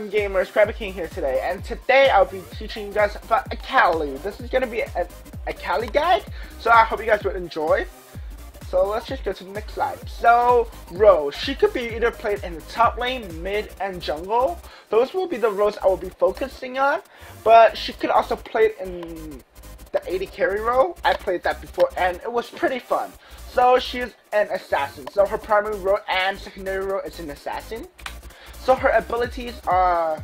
Random Gamers, Crabby King here today, and today I'll be teaching you guys about Akali. This is going to be an Akali guide, so I hope you guys would enjoy. So let's just go to the next slide. So, roles. She could be either played in the top lane, mid, and jungle. Those will be the roles I will be focusing on, but she could also play in the AD carry role. I played that before, and it was pretty fun. So she's an assassin. So her primary role and secondary role is an assassin. So her abilities are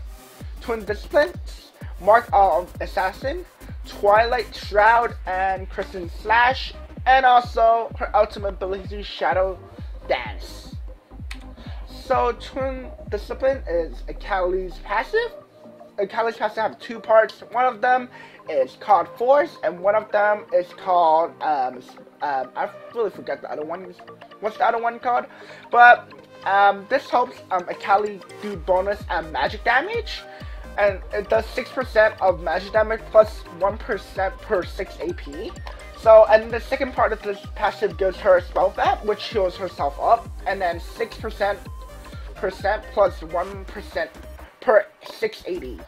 Twin Disciplines, Mark of Assassin, Twilight Shroud, and Crescent Slash, and also her ultimate ability, Shadow Dance. So Twin Discipline is Akali's passive. Akali's passive have two parts. One of them is called Force, and one of them is called I really forgot the other one. What's the other one called? But this helps Akali do bonus and magic damage, and it does 6% of magic damage plus 1% per 6 AP. So, and the second part of this passive gives her spell that, which heals herself up, and then 6% plus 1% per 6 AD.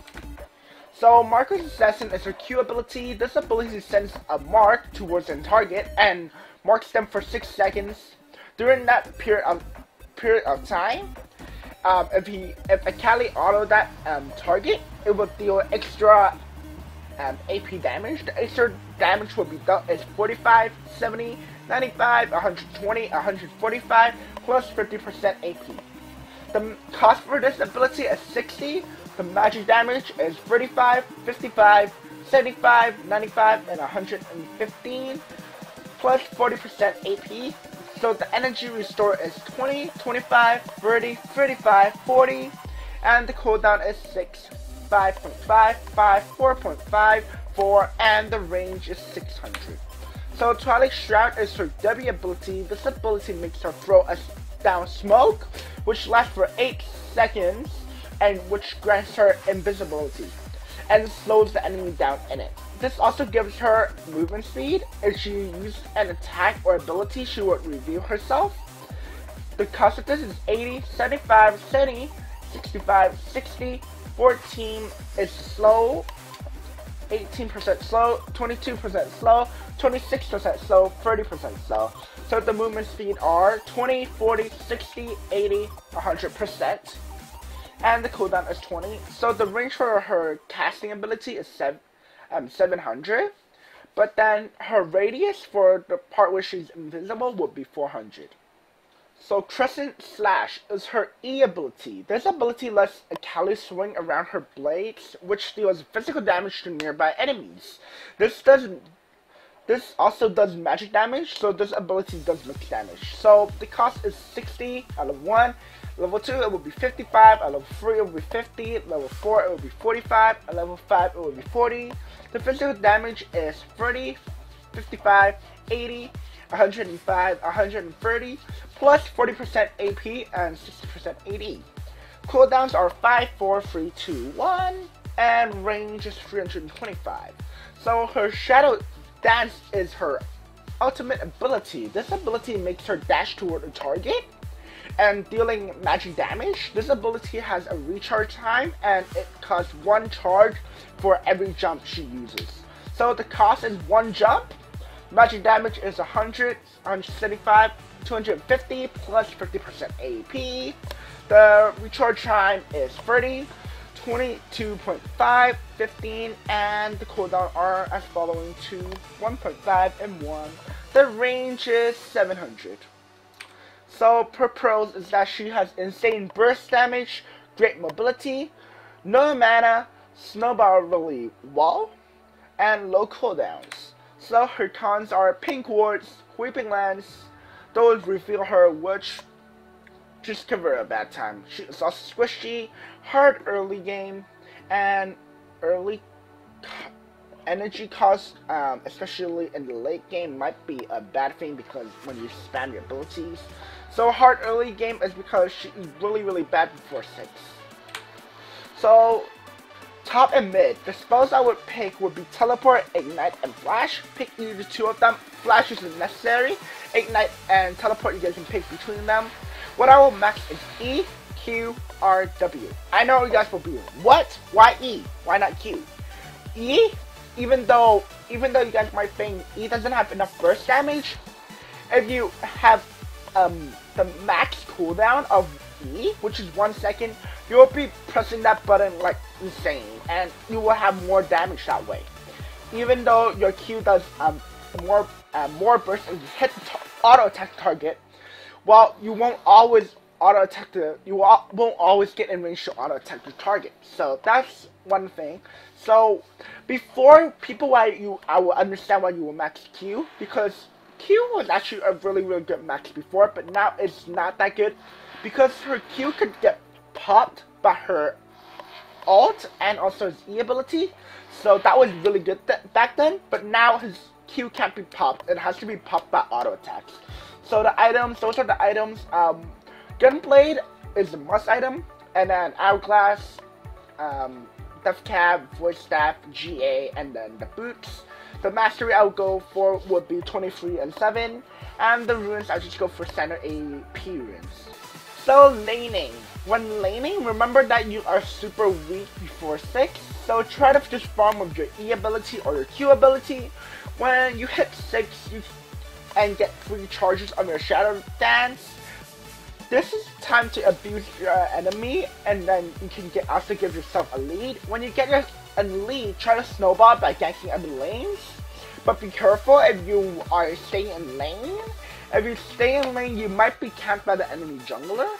So, Marker's Assassin is her Q ability. This ability sends a mark towards a target and marks them for 6 seconds. During that period of time, if Akali auto that target, it will deal extra AP damage. The extra damage will be dealt as 45, 70, 95, 120, 145, plus 50% AP. The cost for this ability is 60. The magic damage is 35, 55, 75, 95, and 115, plus 40% AP. So the energy restore is 20, 25, 30, 35, 40, and the cooldown is 6, 5.5, 5, 4.5, 4, and the range is 600. So Twilight Shroud is her W ability. This ability makes her throw down smoke, which lasts for 8 seconds, and which grants her invisibility, and slows the enemy down in it. This also gives her movement speed. If she uses an attack or ability, she would reveal herself. The cost of this is 80, 75, 70, 65, 60, 14 is slow, 18% slow, 22% slow, 26% slow, 30% slow. So the movement speed are 20, 40, 60, 80, 100%. And the cooldown is 20. So the range for her casting ability is 700. But then her radius for the part where she's invisible would be 400. So Crescent Slash is her E ability. This ability lets Akali swing around her blades, which deals physical damage to nearby enemies. This also does magic damage, so this ability does mixed damage. So the cost is 60 at level 1. Level 2 it will be 55, at level 3 it will be 50, level 4 it will be 45, at level 5 it will be 40. The physical damage is 30, 55, 80, 105, 130, plus 40% AP and 60% AD. Cooldowns are 5, 4, 3, 2, 1, and range is 325. So her Shadow Dance is her ultimate ability. This ability makes her dash toward a target and dealing magic damage. This ability has a recharge time, and it costs 1 charge for every jump she uses. So the cost is 1 jump. Magic damage is 100, 175, 250, plus 50% AP. The recharge time is 30, 22.5, 15, and the cooldown are as following to 1.5 and 1. The range is 700. So her pros is that she has insane burst damage, great mobility, no mana, snowball relief wall, and low cooldowns. So her cons are pink wards, weeping lands. Those reveal her, which just give her a bad time. She is also squishy, hard early game, and early energy cost, especially in the late game, might be a bad thing because when you spam your abilities. So hard early game is because she is really bad before 6. So top and mid, the spells I would pick would be Teleport, Ignite, and Flash. Pick either 2 of them. Flash isn't necessary. Ignite and Teleport, you guys can pick between them. What I will max is E, Q, R, W. I know you guys will be, what? Why E? Why not Q? E, even though you guys might think E doesn't have enough burst damage, if you have the max cooldown of E, which is 1 second, you will be pressing that button like insane, and you will have more damage that way. Even though your Q does more burst and you hit the auto attack target, well, you won't always auto attack won't always get in range to auto attack the target. So that's one thing. So before people, I will understand why you will max Q, because Q was actually a really good max before, but now it's not that good because her Q could get popped by her ult and also his E ability. So that was really good back then, but now his Q can't be popped. It has to be popped by auto attacks. So the items, those are the items. Gunblade is the must item, and then Hourglass, Death Cab, Voice Staff, GA, and then the boots. The mastery I would go for would be 23 and 7, and the runes I just go for standard AP runes. So laning. When laning, remember that you are super weak before 6, so try to just farm with your E ability or your Q ability. When you hit 6 and get 3 charges on your Shadow Dance, this is time to abuse your enemy, and then you can also give yourself a lead. When you get a lead, try to snowball by ganking other lanes, but be careful if you are staying in lane. If you stay in lane, you might be camped by the enemy jungler,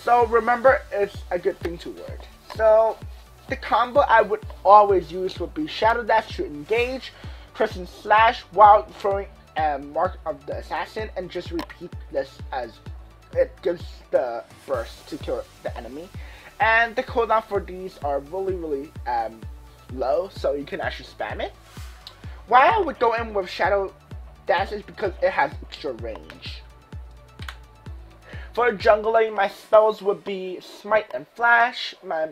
so remember it's a good thing to word. So the combo I would always use would be Shadow Dash to engage, Crescent Slash while throwing Mark of the Assassin, and just repeat this as it gives the burst to kill the enemy. And the cooldown for these are really low, so you can actually spam it. Why I would go in with Shadow Dash is because it has extra range. For jungling, my spells would be Smite and Flash. My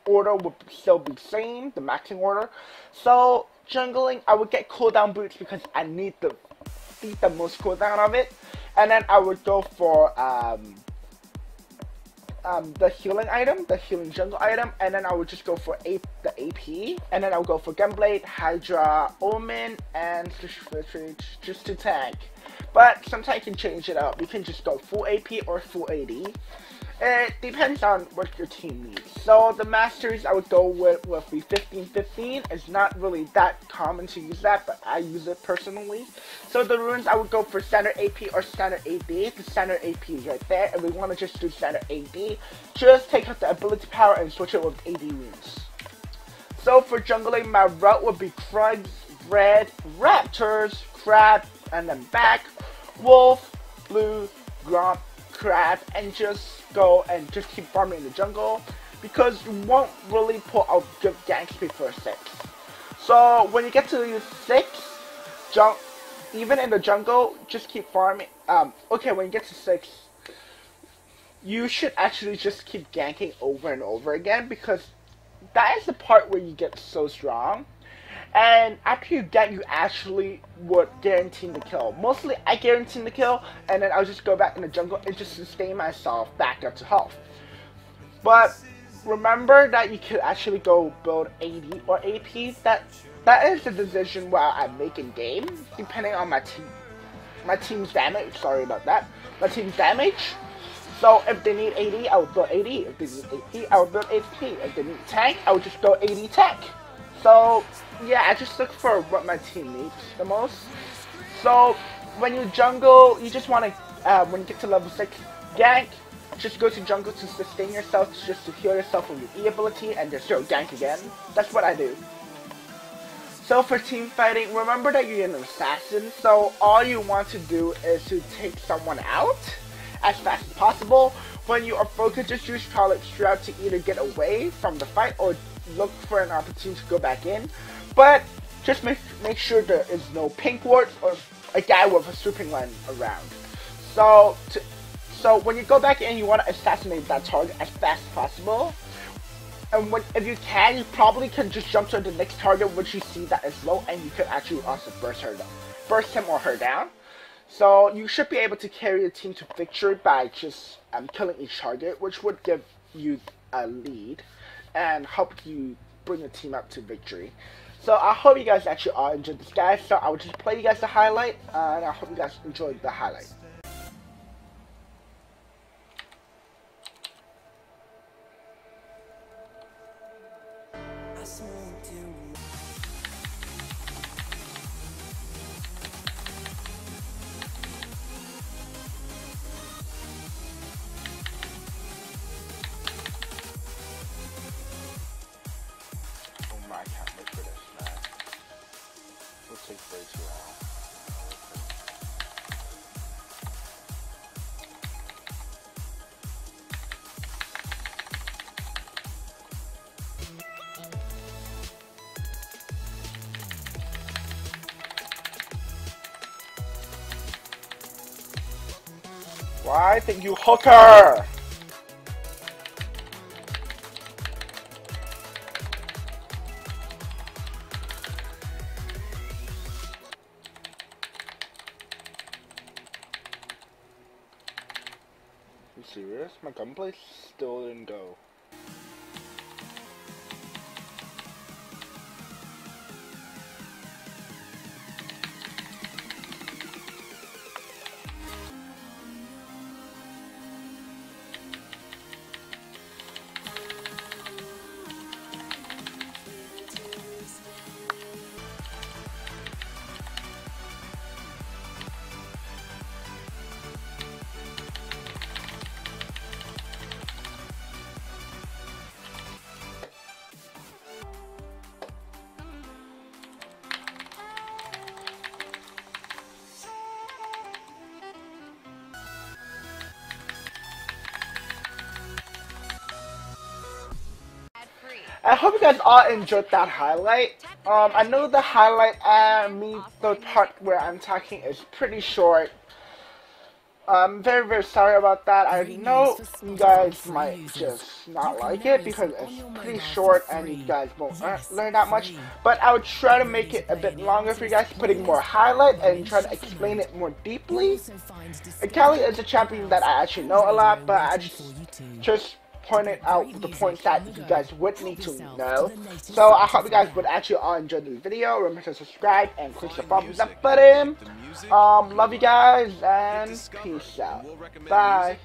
order would still be the same, the maxing order. So jungling, I would get cooldown boots because I need the most cooldown of it. And then I would go for the healing item, the healing jungle item, and then I would just go for the AP, and then I would go for Gunblade, Hydra, Omen, and just to tank. But sometimes you can change it up. You can just go full AP or full AD. It depends on what your team needs. So the masters I would go with would be 15-15. It's not really that common to use that, but I use it personally. So the runes I would go for standard AP or standard AD. The standard AP is right there. If we want to just do standard AD, just take out the ability power and switch it with AD runes. So for jungling, my route would be Krugs, Red, Raptors, Crab, and then back, Wolf, Blue, Gromp, Crab, and just go and just keep farming in the jungle, because you won't really pull out good ganks before 6. So when you get to 6, even in the jungle, just keep farming. Okay, when you get to 6, you should actually just keep ganking over and over again, because that is the part where you get so strong. And after you gank, you actually would guarantee the kill. Mostly, I guarantee the kill, and then I'll just go back in the jungle and just sustain myself back up to health. But remember that you could actually go build AD or AP. That is the decision where I make in game, depending on my team's damage. Sorry about that. My team's damage. So if they need AD, I would build AD. If they need AP, I would build AP. If they need tank, I would just go AD tank. So yeah, I just look for what my team needs the most. So when you jungle, you just want to, when you get to level 6, gank, just go to jungle to sustain yourself, just to heal yourself with your E ability, and just go gank again. That's what I do. So for team fighting, remember that you're an assassin, so all you want to do is to take someone out as fast as possible. When you are focused, just use Twilight Shroud to either get away from the fight or look for an opportunity to go back in. But just make sure there is no pink wards or a guy with a swooping line around. So when you go back in, you want to assassinate that target as fast as possible. And if you can, you probably can just jump to the next target which you see that is low, and you could actually also burst him or her down. So you should be able to carry the team to victory by just killing each target, which would give you a lead and help you bring the team up to victory. So I hope you guys actually all enjoyed this, guys. So I will just play you guys the highlight, and I hope you guys enjoyed the highlight. I can't wait for this, man. We'll take way too long. Why think you hooker? You serious? My gunplay still didn't go. I hope you guys all enjoyed that highlight. I know the highlight and the part where I'm talking is pretty short. I'm very, very sorry about that. I know you guys might just not like it because it's pretty short and you guys won't learn that much. But I would try to make it a bit longer for you guys, putting more highlight and try to explain it more deeply. Akali is a champion that I actually know a lot, but I just pointed out the points that you guys would need to know. So I hope you guys would actually all enjoy the video. Remember to subscribe and click the thumbs up button. Love you guys and peace out. Bye.